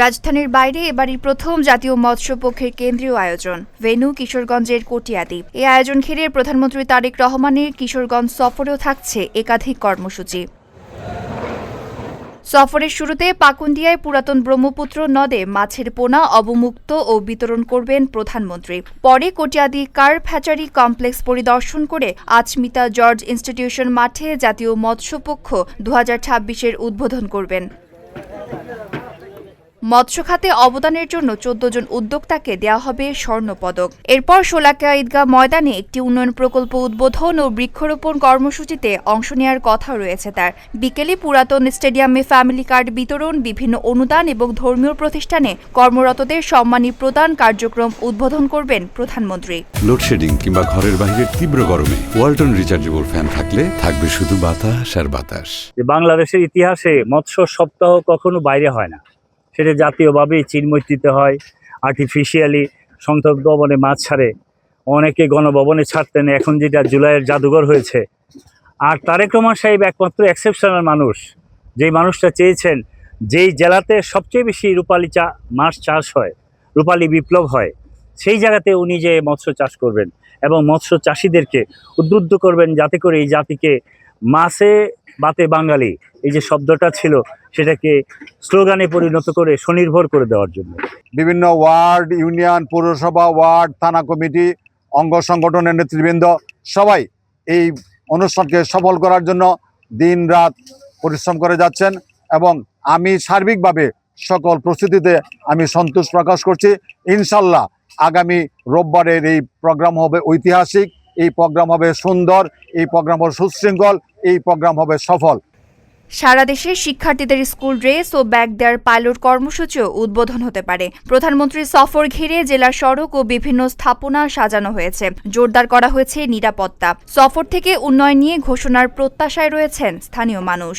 রাজধানীর বাইরে এবারই প্রথম জাতীয় মৎস্য পক্ষের কেন্দ্রীয় আয়োজন ভেন্যু কিশোরগঞ্জের কটিয়াদি। এই আয়োজন ঘিরে প্রধানমন্ত্রী তারেক রহমানের কিশোরগঞ্জ সফরেও থাকছে একাধিক কর্মসূচি। সফরের শুরুতে পাকুন্দিয়ায় পুরাতন ব্রহ্মপুত্র নদে মাছের পোনা অবমুক্ত ও বিতরণ করবেন প্রধানমন্ত্রী। পরে কটিয়াদি কার্প হ্যাচারি কমপ্লেক্স পরিদর্শন করে আচমিতা জর্জ ইনস্টিটিউশন মাঠে জাতীয় মৎস্য পক্ষ 2026-এর উদ্বোধন করবেন। মৎস্য খাতে অবদানের জন্য 14 জন উদ্যোক্তাকে দেওয়া হবে স্বর্ণপদক। এরপর শোলাকিয়া ঈদগাহ ময়দানে একটি উন্নয়ন প্রকল্প উদ্বোধন ও বৃক্ষরোপণ কর্মসূচিতে অংশ নেওয়ার কথা রয়েছে তার। বিকেলে পুরাতন স্টেডিয়ামে ফ্যামিলি কার্ড বিতরণ, বিভিন্ন অনুদান এবং ধর্মীয় প্রতিষ্ঠানে কর্মরতদের সম্মানী প্রদান কার্যক্রম উদ্বোধন করবেন প্রধানমন্ত্রী। লোডশেডিং কিংবা ঘরের বাইরের তীব্র গরমে ওয়ালটন রিচার্জেবল ফ্যান থাকলে থাকবে শুধু বাতাস আর বাতাস। বাংলাদেশের ইতিহাসে মৎস্য সপ্তাহ কখনো বাইরে হয় না, সেটা জাতীয়ভাবেই চিন্ময় হয়। আর্টিফিশিয়ালি সংসদ ভবনে মাছ ছাড়ে, অনেকে গণভবনে ছাড়তেন, এখন যেটা জুলাইয়ের জাদুঘর হয়েছে। আর তারেক রহমান সাহেব একমাত্র এক্সেপশনাল মানুষ, যেই মানুষটা চেয়েছেন যেই জেলাতে সবচেয়ে বেশি রূপালী মাছ চাষ হয়, রূপালী বিপ্লব হয়, সেই জায়গাতে উনি যে মৎস্য চাষ করবেন এবং মৎস্য চাষিদেরকে উদ্বুদ্ধ করবেন যাতে করে এই জাতিকে মাছে বাতে বাঙালি এই যে শব্দটা ছিল সেটাকে স্লোগানে পরিণত করে স্বনির্ভর করে দেওয়ার জন্য বিভিন্ন ওয়ার্ড, ইউনিয়ন, পৌরসভা, ওয়ার্ড, থানা কমিটি, অঙ্গ সংগঠনের নেতৃবৃন্দ সবাই এই অনুষ্ঠানকে সফল করার জন্য দিন রাত পরিশ্রম করে যাচ্ছেন এবং আমি সার্বিকভাবে সকল প্রস্তুতিতে আমি সন্তোষ প্রকাশ করছি। ইনশাল্লাহ আগামী রোববারের এই প্রোগ্রাম হবে ঐতিহাসিক, এই প্রোগ্রাম হবে সুন্দর, এই প্রোগ্রাম হবে সুশৃঙ্খল, এই প্রোগ্রাম হবে সফল। সারা দেশে শিক্ষার্থীদের স্কুল ড্রেস ও ব্যাগ দেওয়ার পাইলট কর্মসূচিও উদ্বোধন হতে পারে। প্রধানমন্ত্রীর সফর ঘিরে জেলার সড়ক ও বিভিন্ন স্থাপনা সাজানো হয়েছে, জোরদার করা হয়েছে নিরাপত্তা। সফর থেকে উন্নয়ন নিয়ে ঘোষণার প্রত্যাশায় রয়েছেন স্থানীয় মানুষ।